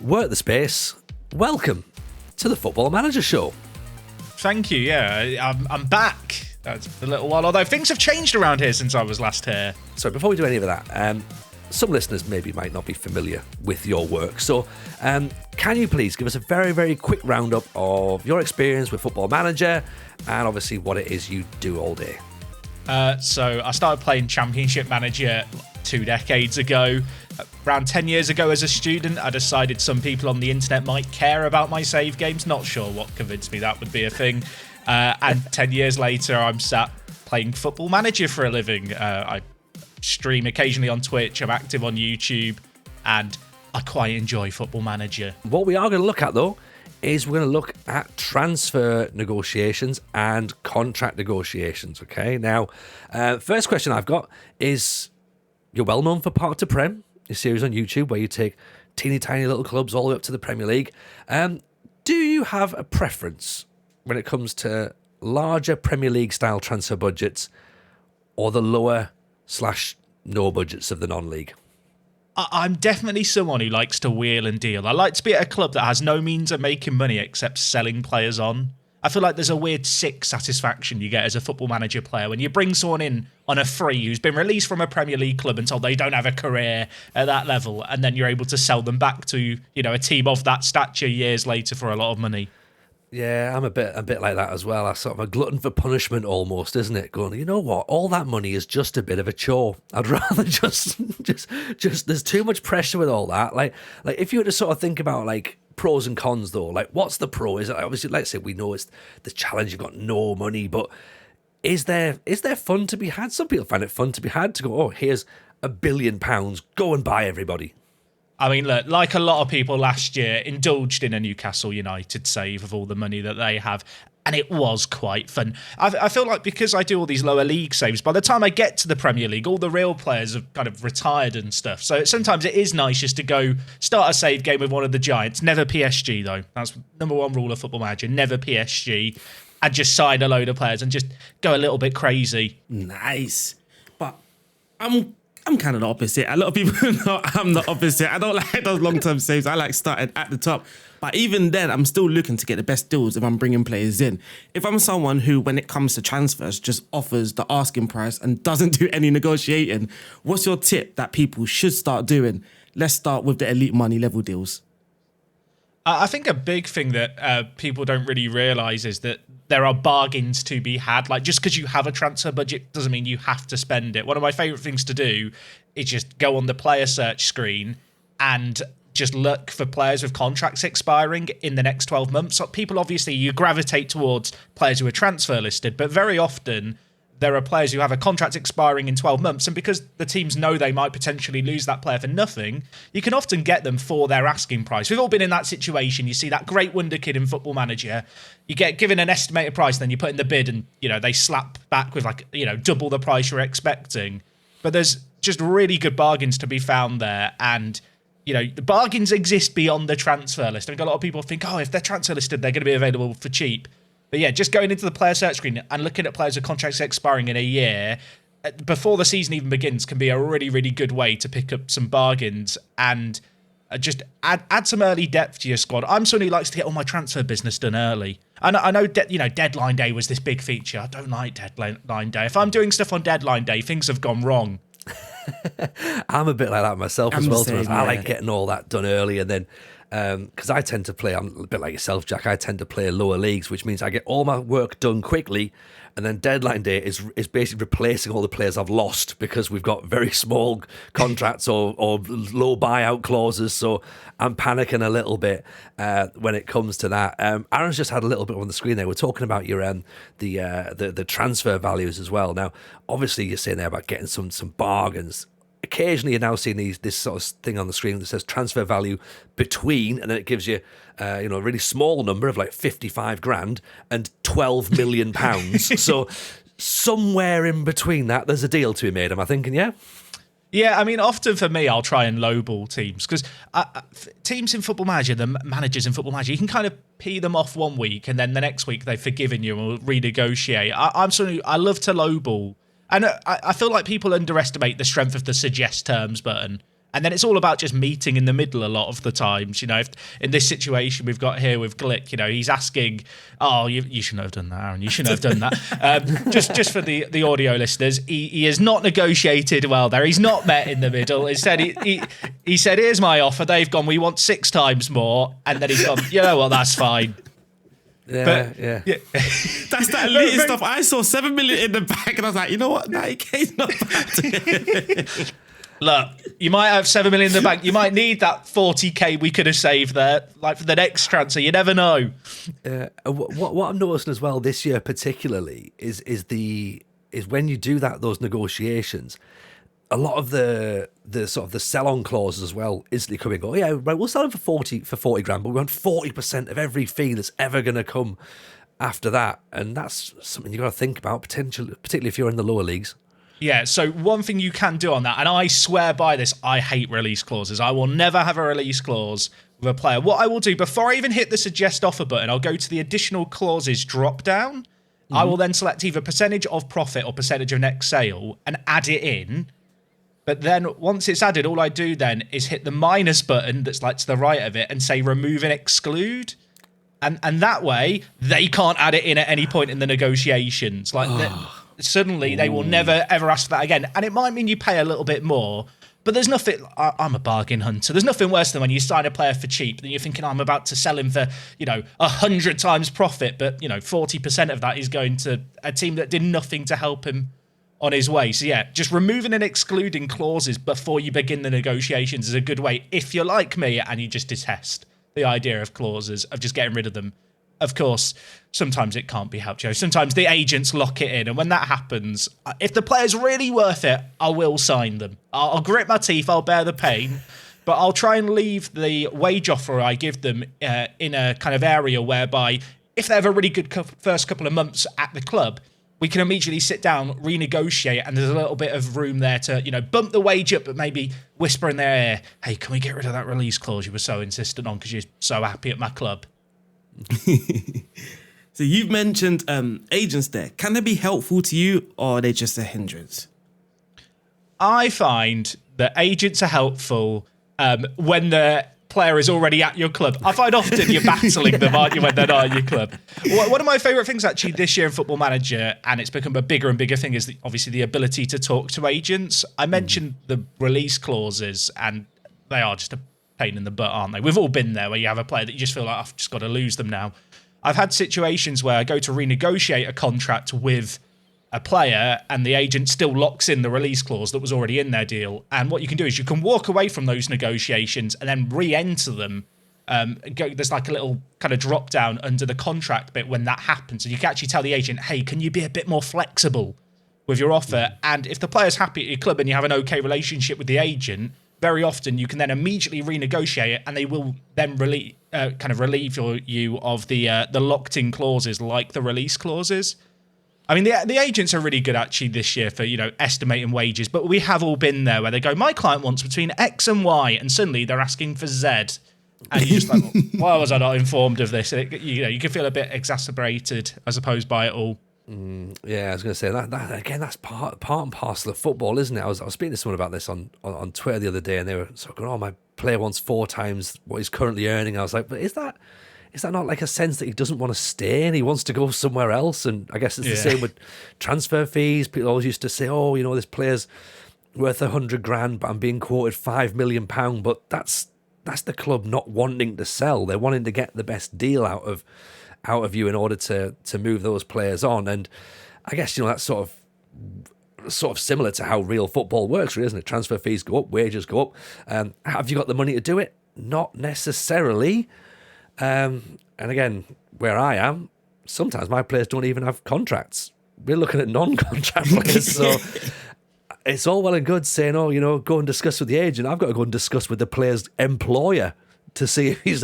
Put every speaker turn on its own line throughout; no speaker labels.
WorkTheSpace, welcome to the Football Manager Show.
Thank you, yeah, I'm back. That's a little while, although things have changed around here since I was last here.
So before we do any of that, some listeners maybe might not be familiar with your work. So can you please give us a very, very quick roundup of your experience with Football Manager and obviously what it is you do all day?
So I started playing Championship Manager 2 decades ago. Around 10 years ago as a student, I decided some people on the internet might care about my save games. Not sure what convinced me that would be a thing. And 10 years later, I'm sat playing Football Manager for a living. I stream occasionally on Twitch. I'm active on YouTube. And I quite enjoy Football Manager.
What we are going to look at, though, is we're going to look at transfer negotiations and contract negotiations, okay? Now, first question I've got is, you're well known for Park to Prem, a series on YouTube where you take teeny tiny little clubs all the way up to the Premier League. Do you have a preference when it comes to larger Premier League style transfer budgets or the lower / no budgets of the non-league?
I'm definitely someone who likes to wheel and deal. I like to be at a club that has no means of making money except selling players on. I feel like there's a weird sick satisfaction you get as a Football Manager player when you bring someone in on a free who's been released from a Premier League club and told they don't have a career at that level, and then you're able to sell them back to, a team of that stature years later for a lot of money.
Yeah, I'm a bit like that as well. I'm sort of a glutton for punishment almost, isn't it? Going, you know what? All that money is just a bit of a chore. I'd rather just there's too much pressure with all that. Like if you were to sort of think about like pros and cons though, like what's the pro? Is it obviously, let's say we know it's the challenge, you've got no money, but is there fun to be had? Some people find it fun to be had to go, oh, here's £1 billion, go and buy everybody.
I mean, look, like a lot of people last year, indulged in a Newcastle United save of all the money that they have, and it was quite fun. I feel like because I do all these lower league saves, by the time I get to the Premier League, all the real players have kind of retired and stuff. So sometimes it is nice just to go start a save game with one of the giants. Never PSG, though. That's number one rule of Football Manager. Never PSG. And just sign a load of players and just go a little bit crazy.
Nice. But I'm kind of the opposite. A lot of people know I'm the opposite. I don't like those long-term saves. I like starting at the top. But even then, I'm still looking to get the best deals if I'm bringing players in. If I'm someone who, when it comes to transfers, just offers the asking price and doesn't do any negotiating, what's your tip that people should start doing? Let's start with the elite money level deals.
I think a big thing that people don't really realise is that there are bargains to be had. Like, just because you have a transfer budget doesn't mean you have to spend it. One of my favourite things to do is just go on the player search screen and just look for players with contracts expiring in the next 12 months. So people, obviously, you gravitate towards players who are transfer listed, but very often there are players who have a contract expiring in 12 months, and because the teams know they might potentially lose that player for nothing, you can often get them for their asking price. We've all been in that situation. You see that great wonder kid in Football Manager, you get given an estimated price, then you put in the bid and, they slap back with double the price you're expecting. But there's just really good bargains to be found there, and the bargains exist beyond the transfer list. I think a lot of people think, if they're transfer listed, they're going to be available for cheap. But yeah, just going into the player search screen and looking at players with contracts expiring in a year before the season even begins can be a really, really good way to pick up some bargains and just add some early depth to your squad. I'm someone who likes to get all my transfer business done early. I know deadline day was this big feature. I don't like deadline day. If I'm doing stuff on deadline day, things have gone wrong.
I'm a bit like that myself as well. I like getting all that done early, and then because I tend to play, I'm a bit like yourself, Jack, I tend to play lower leagues, which means I get all my work done quickly, and then deadline day is basically replacing all the players I've lost because we've got very small contracts or low buyout clauses, so I'm panicking a little bit when it comes to that. Aaron's just had a little bit on the screen there. We're talking about your the transfer values as well. Now, obviously, you're saying there about getting some bargains. Occasionally you're now seeing this sort of thing on the screen that says transfer value between, and then it gives you a really small number of like 55 grand and 12 million pounds. So somewhere in between that, there's a deal to be made, am I thinking, yeah?
Yeah, I mean, often for me, I'll try and lowball teams because teams in Football Manager, the managers in Football Manager, you can kind of pee them off one week and then the next week they've forgiven you and will renegotiate. I love to lowball. And I feel like people underestimate the strength of the suggest terms button. And then it's all about just meeting in the middle a lot of the times. If in this situation we've got here with Glick, he's asking, "Oh, you shouldn't have done that, Aaron. You shouldn't have done that." Just for the audio listeners, he has not negotiated well there. He's not met in the middle. Instead, he said, "Here's my offer." They've gone, "We want 6 times more," and then he's gone, "You know what? That's fine."
Yeah.
That's that elite stuff. I saw 7 million in the bank, and I was like, you know what? 90K's not bad.
Look, you might have 7 million in the bank. You might need that 40K we could have saved there, like for the next transfer. You never know.
What I'm noticing as well this year, particularly, is when you do those negotiations, a lot of the sort of the sell-on clauses as well instantly come and go, yeah, right, we'll sell them for 40 grand, but we want 40% of every fee that's ever going to come after that, and that's something you got to think about, particularly if you're in the lower leagues.
Yeah, so one thing you can do on that, and I swear by this, I hate release clauses. I will never have a release clause with a player. What I will do, before I even hit the suggest offer button, I'll go to the additional clauses drop down. I will then select either percentage of profit or percentage of next sale and add it in. But then once it's added, all I do then is hit the minus button that's like to the right of it and say remove and exclude. And that way, they can't add it in at any point in the negotiations. Suddenly they will never ever ask for that again, and it might mean you pay a little bit more, but there's nothing. I'm a bargain hunter. There's nothing worse than when you sign a player for cheap and you're thinking, I'm about to sell him for 100 times profit, but 40% of that is going to a team that did nothing to help him on his way. So yeah, just removing and excluding clauses before you begin the negotiations is a good way if you're like me and you just detest the idea of clauses, of just getting rid of them. Of course, sometimes it can't be helped, Joe. Sometimes the agents lock it in. And when that happens, if the player's really worth it, I will sign them. I'll grit my teeth, I'll bear the pain, but I'll try and leave the wage offer I give them in a kind of area whereby if they have a really good first couple of months at the club, we can immediately sit down, renegotiate, and there's a little bit of room there to, bump the wage up, but maybe whisper in their ear, hey, can we get rid of that release clause you were so insistent on because you're so happy at my club?
So you've mentioned agents there. Can they be helpful to you, or are they just a hindrance?
I find that agents are helpful when the player is already at your club. I find often you're battling them, aren't you, when they're not at your club? One of my favourite things actually this year in Football Manager, and it's become a bigger and bigger thing, is obviously the ability to talk to agents. I mentioned the release clauses, and they are just a pain in the butt, aren't they? We've all been there where you have a player that you just feel like, I've just got to lose them now. I've had situations where I go to renegotiate a contract with a player and the agent still locks in the release clause that was already in their deal. And what you can do is you can walk away from those negotiations and then re-enter them. There's like a little kind of drop down under the contract bit when that happens. And you can actually tell the agent, hey, can you be a bit more flexible with your offer? And if the player's happy at your club and you have an okay relationship with the agent, very often you can then immediately renegotiate it, and they will then relieve you of the locked-in clauses like the release clauses. I mean, the agents are really good actually this year for estimating wages, but we have all been there where they go, my client wants between X and Y, and suddenly they're asking for Z, and you're just like, why was I not informed of this? You can feel a bit exacerbated, I suppose, by it all.
Yeah, I was going to say that again. That's part and parcel of football, isn't it? I was speaking to someone about this on Twitter the other day, and they were sort of going, "Oh, my player wants 4 times what he's currently earning." I was like, "But is that not like a sense that he doesn't want to stay and he wants to go somewhere else?" And I guess it's the same with transfer fees. People always used to say, "Oh, this player's worth 100 grand, but I'm being quoted £5 million." But that's the club not wanting to sell. They're wanting to get the best deal out of you in order to move those players on. And I guess that's sort of similar to how real football works, really, isn't it? Transfer fees go up, wages go up. Have you got the money to do it? Not necessarily. And again, where I am, sometimes my players don't even have contracts. We're looking at non-contract players, so it's all well and good saying, "Oh, go and discuss with the agent." I've got to go and discuss with the player's employer to see if he's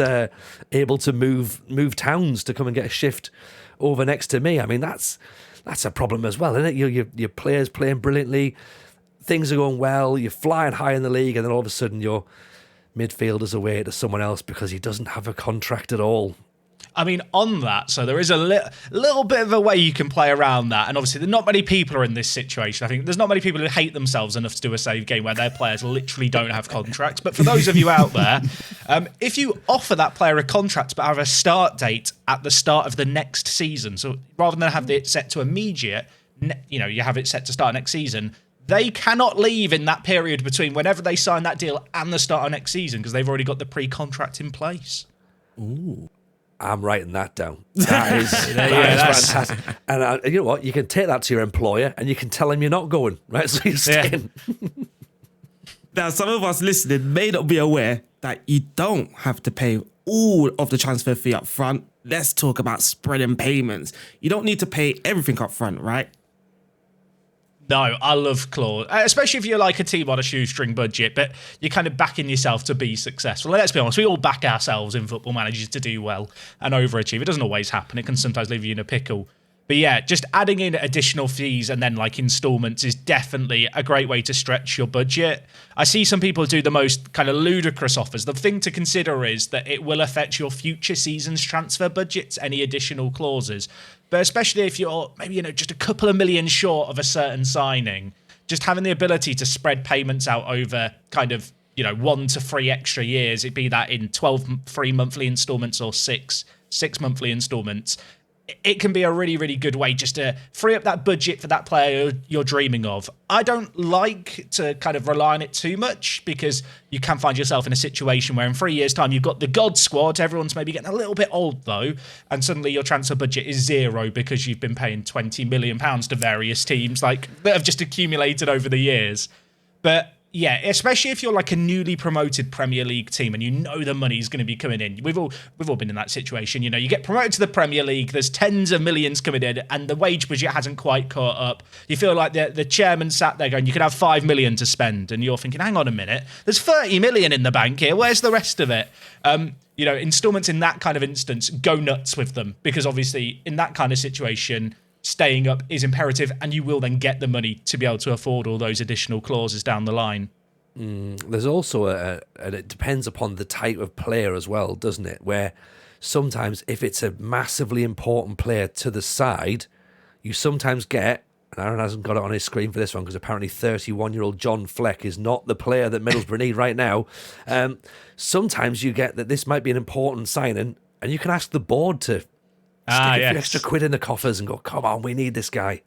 able to move towns to come and get a shift over next to me. I mean, that's a problem as well, isn't it? Your players playing brilliantly, things are going well, you're flying high in the league, and then all of a sudden your midfielder's away to someone else because he doesn't have a contract at all.
I mean, on that, so there is a little bit of a way you can play around that. And obviously, not many people are in this situation. I think there's not many people who hate themselves enough to do a save game where their players literally don't have contracts. But for those of you out there, if you offer that player a contract but have a start date at the start of the next season, so rather than have it set to immediate, you have it set to start next season, they cannot leave in that period between whenever they sign that deal and the start of next season because they've already got the pre-contract in place.
Ooh.
I'm writing that down. That is fantastic. And you know what? You can take that to your employer and you can tell him you're not going, right? So you're staying.
Now, some of us listening may not be aware that you don't have to pay all of the transfer fee up front. Let's talk about spreading payments. You don't need to pay everything up front, right?
No, I love clause, especially if you're like a team on a shoestring budget, but you're kind of backing yourself to be successful. Let's be honest, we all back ourselves in Football Managers to do well and overachieve. It doesn't always happen. It can sometimes leave you in a pickle. But yeah, just adding in additional fees and then like installments is definitely a great way to stretch your budget. I see some people do the most kind of ludicrous offers. The thing to consider is that it will affect your future season's transfer budgets, any additional clauses. But especially if you're maybe, just a couple of million short of a certain signing, just having the ability to spread payments out over kind of, 1 to 3 extra years, it'd be that in 12 free monthly installments or six monthly installments. It can be a really, really good way just to free up that budget for that player you're dreaming of. I don't like to kind of rely on it too much because you can find yourself in a situation where in 3 years' time you've got the God squad, everyone's maybe getting a little bit old though, and suddenly your transfer budget is zero because you've been paying £20 million to various teams that have just accumulated over the years. But yeah, especially if you're like a newly promoted Premier League team and the money's going to be coming in. We've all been in that situation. You get promoted to the Premier League, there's tens of millions coming in and the wage budget hasn't quite caught up. You feel like the chairman sat there going, you could have 5 million to spend. And you're thinking, hang on a minute, there's 30 million in the bank here. Where's the rest of it? Installments in that kind of instance, go nuts with them because obviously in that kind of situation, staying up is imperative and you will then get the money to be able to afford all those additional clauses down the line.
There's also and it depends upon the type of player as well, doesn't it? Where sometimes if it's a massively important player to the side, you sometimes get, and Aaron hasn't got it on his screen for this one because apparently 31-year-old John Fleck is not the player that Middlesbrough need right now. Sometimes you get that this might be an important signing and you can ask the board to stick a few extra quid in the coffers and go, come on, we need this guy.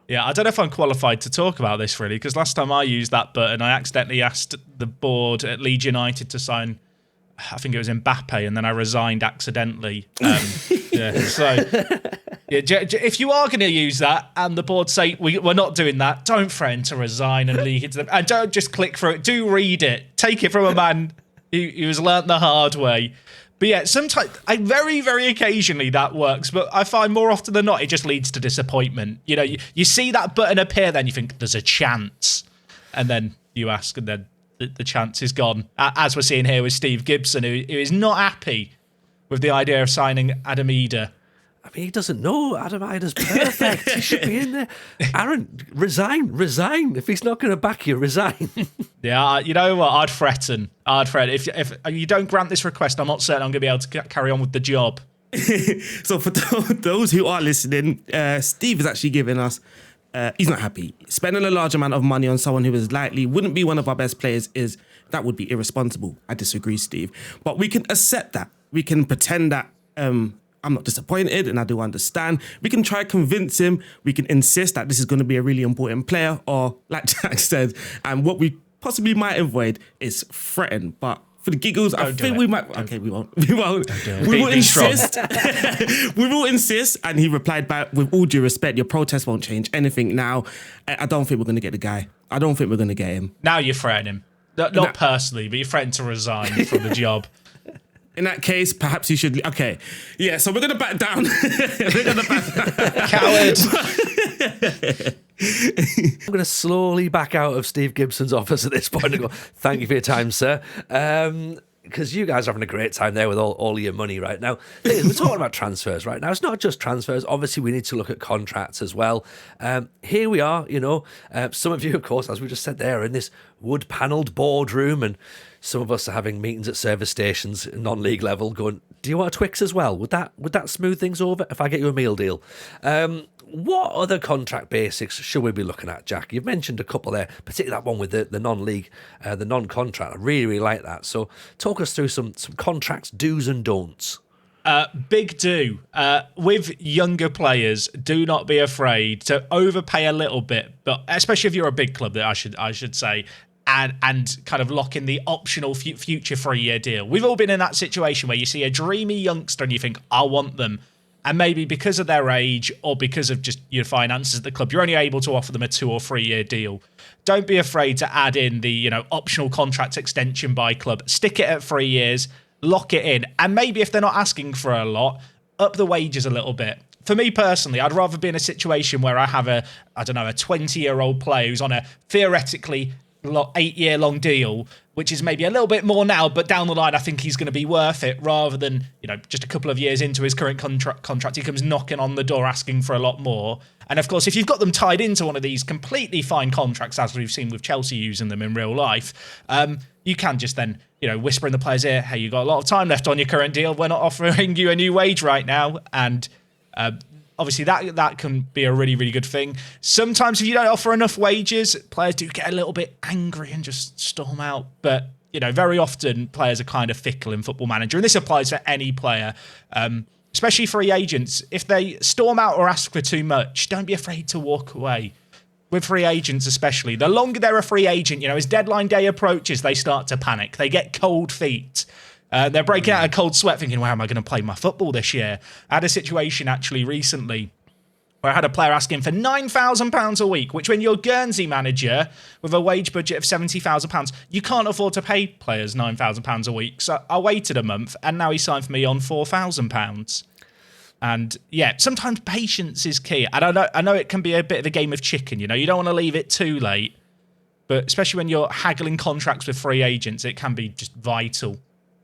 Yeah, I don't know if I'm qualified to talk about this really, because last time I used that button, I accidentally asked the board at Leeds United to sign, I think it was Mbappe, and then I resigned accidentally. If you are going to use that and the board say, we're not doing that, don't threaten to resign and leak it to them. And don't just click through it. Do read it. Take it from a man who has learnt the hard way. But yeah, sometimes, very, very occasionally that works, but I find more often than not, it just leads to disappointment. You see that button appear, then you think there's a chance, and then you ask, and then the chance is gone. As we're seeing here with Steve Gibson, who is not happy with the idea of signing Adam Eder.
I mean, he doesn't know Adam Ida's perfect. He should be in there. Aaron, resign. If he's not going to back you, resign.
Yeah, you know what? I'd threaten. If you don't grant this request, I'm not certain I'm going to be able to carry on with the job.
So for those who are listening, Steve is actually giving us, he's not happy. Spending a large amount of money on someone who is likely wouldn't be one of our best players that would be irresponsible. I disagree, Steve. But we can accept that. We can pretend that I'm not disappointed and I do understand. We can try to convince him. We can insist that this is going to be a really important player, or like Jack said, and what we possibly might avoid is threaten. But for the giggles, I think we might. Okay, we won't. We will insist. We will insist. And he replied back, with all due respect, your protest won't change anything now. I don't think we're going to get the guy. I don't think we're going to get him.
Now you're threatening him. Not personally, but you're threatening to resign from the job.
In that case, perhaps you should... Okay. Yeah, so we're going to back down.
Coward.
I'm going to slowly back out of Steve Gibson's office at this point and go, thank you for your time, sir. because you guys are having a great time there with all of your money right now. We're talking about transfers right now. It's not just transfers. Obviously, we need to look at contracts as well. Here we are, some of you, of course, as we just said there, are in this wood-panelled boardroom, and some of us are having meetings at service stations, non-league level, going, do you want a Twix as well? Would that smooth things over if I get you a meal deal? What other contract basics should we be looking at, Jack? You've mentioned a couple there, particularly that one with the non-league, the non-contract. I really, really like that. So talk us through some contracts, do's and don'ts.
Big do. With younger players, do not be afraid to overpay a little bit, but especially if you're a big club, that I should say, and kind of lock in the optional future 3-year deal. We've all been in that situation where you see a dreamy youngster and you think, I want them. And maybe because of their age or because of just your finances at the club, you're only able to offer them a 2 or 3 year deal. Don't be afraid to add in the, optional contract extension by club. Stick it at 3 years, lock it in. And maybe if they're not asking for a lot, up the wages a little bit. For me personally, I'd rather be in a situation where I have a 20-year-old player who's on a theoretically 8-year-long deal, which is maybe a little bit more now, but down the line, I think he's going to be worth it, rather than, just a couple of years into his current contract, he comes knocking on the door asking for a lot more. And of course, if you've got them tied into one of these completely fine contracts, as we've seen with Chelsea using them in real life, you can just then, whisper in the player's ear, hey, you've got a lot of time left on your current deal. We're not offering you a new wage right now. And obviously, that can be a really, really good thing. Sometimes if you don't offer enough wages, players do get a little bit angry and just storm out. But, very often players are kind of fickle in Football Manager. And this applies for any player, especially free agents. If they storm out or ask for too much, don't be afraid to walk away. With free agents especially, the longer they're a free agent, as deadline day approaches, they start to panic. They get cold feet. They're breaking out a cold sweat thinking, where am I going to play my football this year? I had a situation actually recently where I had a player asking for £9,000 a week, which when you're Guernsey manager with a wage budget of £70,000, you can't afford to pay players £9,000 a week. So I waited a month and now he signed for me on £4,000. And yeah, sometimes patience is key. And I know it can be a bit of a game of chicken, you don't want to leave it too late, but especially when you're haggling contracts with free agents, it can be just vital.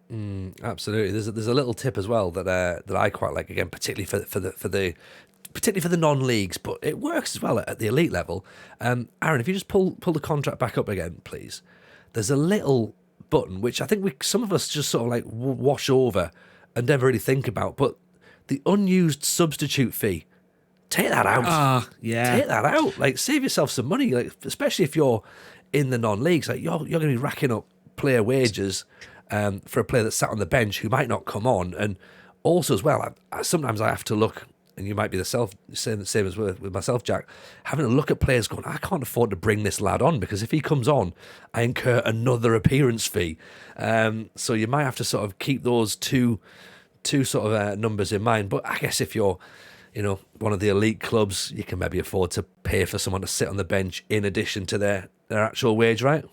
Absolutely. There's a little tip as well that I quite like, again, particularly for the non-leagues, but it works as well at the elite level. Aaron, if you just pull the contract back up again, please. There's a little button which I think some of us just sort of like wash over and never really think about, but the unused substitute fee. Take that out.
Yeah.
Take that out. Like, save yourself some money. Like, especially if you're in the non-leagues, like you're going to be racking up player wages for a player that's sat on the bench who might not come on. And also as well, sometimes I have to look, and you might be the same as with myself, Jack, having a look at players going, I can't afford to bring this lad on because if he comes on, I incur another appearance fee. So you might have to sort of keep those two sort of numbers in mind. But I guess if you're, one of the elite clubs, you can maybe afford to pay for someone to sit on the bench in addition to their actual wage, right?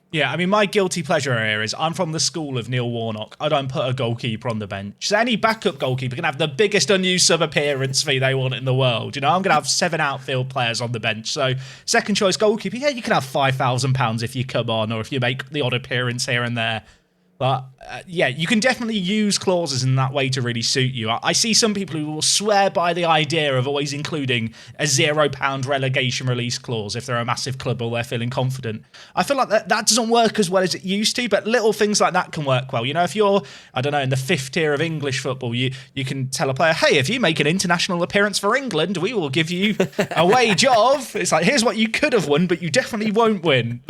Yeah, I mean, my guilty pleasure here is I'm from the school of Neil Warnock. I don't put a goalkeeper on the bench. So any backup goalkeeper can have the biggest unused sub-appearance fee they want in the world. I'm going to have 7 outfield players on the bench. So second choice goalkeeper, yeah, you can have £5,000 if you come on or if you make the odd appearance here and there. But yeah, you can definitely use clauses in that way to really suit you. I see some people who will swear by the idea of always including a £0 relegation release clause if they're a massive club or they're feeling confident. I feel like that doesn't work as well as it used to, but little things like that can work well. If you're, I don't know, in the 5th tier of English football, you can tell a player, hey, if you make an international appearance for England, we will give you a wage of, it's like, here's what you could have won, but you definitely won't win.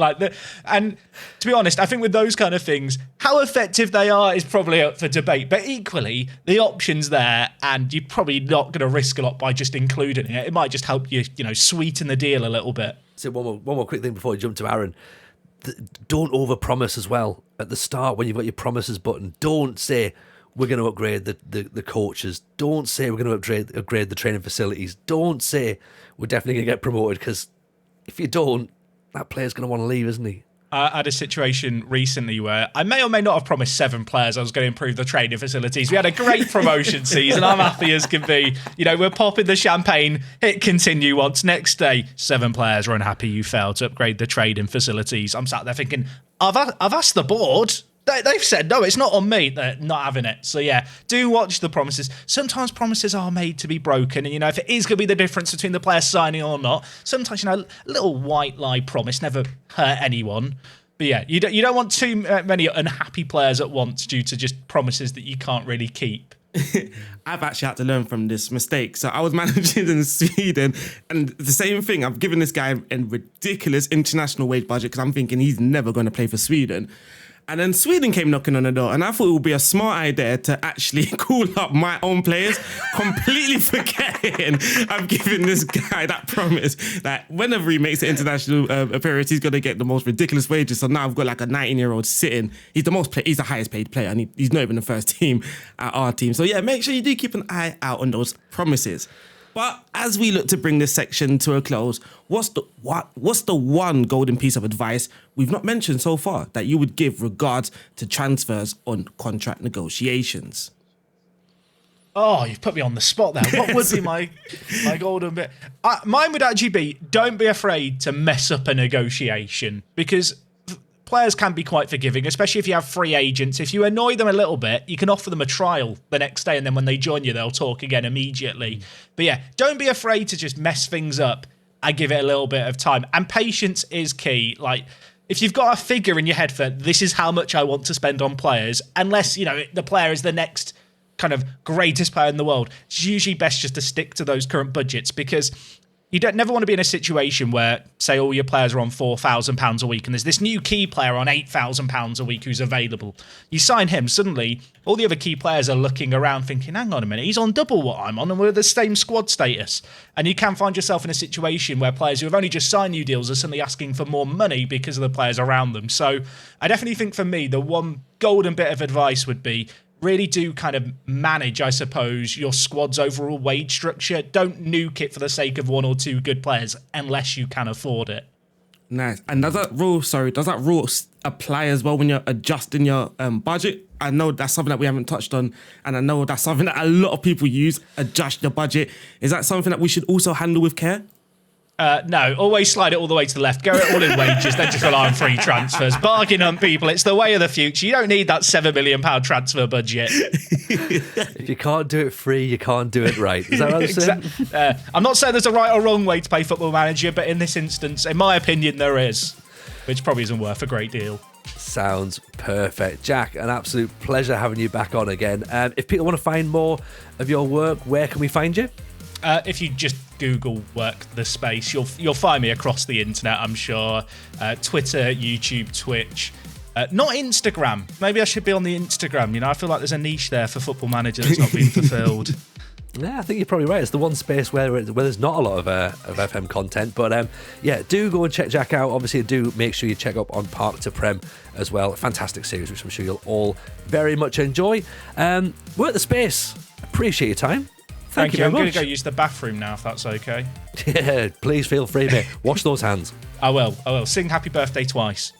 And to be honest, I think with those kind of things, how effective they are is probably up for debate, but equally the option's there and you're probably not going to risk a lot by just including it. It might just help you, sweeten the deal a little bit.
So one more quick thing before we jump to Aaron. Don't overpromise as well at the start when you've got your promises button. Don't say we're going to upgrade the coaches. Don't say we're going to upgrade the training facilities. Don't say we're definitely going to get promoted, because if you don't, that player's going to want to leave, isn't he?
I had a situation recently where I may or may not have promised 7 players I was going to improve the training facilities. We had a great promotion season. I'm happy as can be. We're popping the champagne, hit continue once. Next day, 7 players were unhappy you failed to upgrade the training facilities. I'm sat there thinking, I've asked the board They've said, no, it's not on me. They're not having it. So, yeah, do watch the promises. Sometimes promises are made to be broken. And, if it is going to be the difference between the player signing or not, sometimes, a little white lie promise never hurt anyone. But, yeah, you don't want too many unhappy players at once due to just promises that you can't really keep.
I've actually had to learn from this mistake. So I was managing in Sweden, and the same thing. I've given this guy a ridiculous international wage budget because I'm thinking he's never going to play for Sweden. And then Sweden came knocking on the door, and I thought it would be a smart idea to actually call up my own players, completely forgetting I've given this guy that promise that whenever he makes the international appearance, he's going to get the most ridiculous wages. So now I've got like a 19-year-old sitting. He's the highest paid player, and he's not even the first team at our team. So yeah, make sure you do keep an eye out on those promises. But as we look to bring this section to a close, what's the one golden piece of advice we've not mentioned so far that you would give regards to transfers on contract negotiations?
Oh, you've put me on the spot there. What would be my golden bit? Mine would actually be, don't be afraid to mess up a negotiation, because players can be quite forgiving, especially if you have free agents. If you annoy them a little bit, you can offer them a trial the next day, and then when they join you, they'll talk again immediately. But yeah, don't be afraid to just mess things up and give it a little bit of time. And patience is key. Like, if you've got a figure in your head for this is how much I want to spend on players, unless, the player is the next kind of greatest player in the world, it's usually best just to stick to those current budgets, because you never want to be in a situation where, say, all your players are on £4,000 a week and there's this new key player on £8,000 a week who's available. You sign him, suddenly all the other key players are looking around thinking, hang on a minute, he's on double what I'm on and we're the same squad status. And you can find yourself in a situation where players who have only just signed new deals are suddenly asking for more money because of the players around them. So I definitely think for me, the one golden bit of advice would be, really do kind of manage, I suppose, your squad's overall wage structure. Don't nuke it for the sake of one or two good players unless you can afford it.
Nice. And does that rule apply as well when you're adjusting your budget? I know that's something that we haven't touched on, and I know that's something that a lot of people use, adjust your budget. Is that something that we should also handle with care?
No, always slide it all the way to the left. Go it all in wages, then just rely on free transfers. Bargain on people. It's the way of the future. You don't need that £7 million transfer budget.
If you can't do it free, you can't do it right. Is that what I'm saying?
I'm not saying there's a right or wrong way to pay Football Manager, but in this instance, in my opinion, there is, which probably isn't worth a great deal.
Sounds perfect. Jack, an absolute pleasure having you back on again. If people want to find more of your work, where can we find you?
If you just Google WorkTheSpace, you'll find me across the internet, I'm sure. Twitter, YouTube, Twitch. Not Instagram. Maybe I should be on the Instagram. I feel like there's a niche there for Football Manager that's not being fulfilled.
Yeah, I think you're probably right. It's the one space where there's not a lot of FM content. But yeah, do go and check Jack out. Obviously, do make sure you check up on Park to Prem as well. Fantastic series, which I'm sure you'll all very much enjoy. WorkTheSpace. Appreciate your time. Thank you very
I'm
much.
going to go use the bathroom now, if that's okay.
Yeah, please feel free, mate. Wash those hands.
I will. Sing happy birthday twice.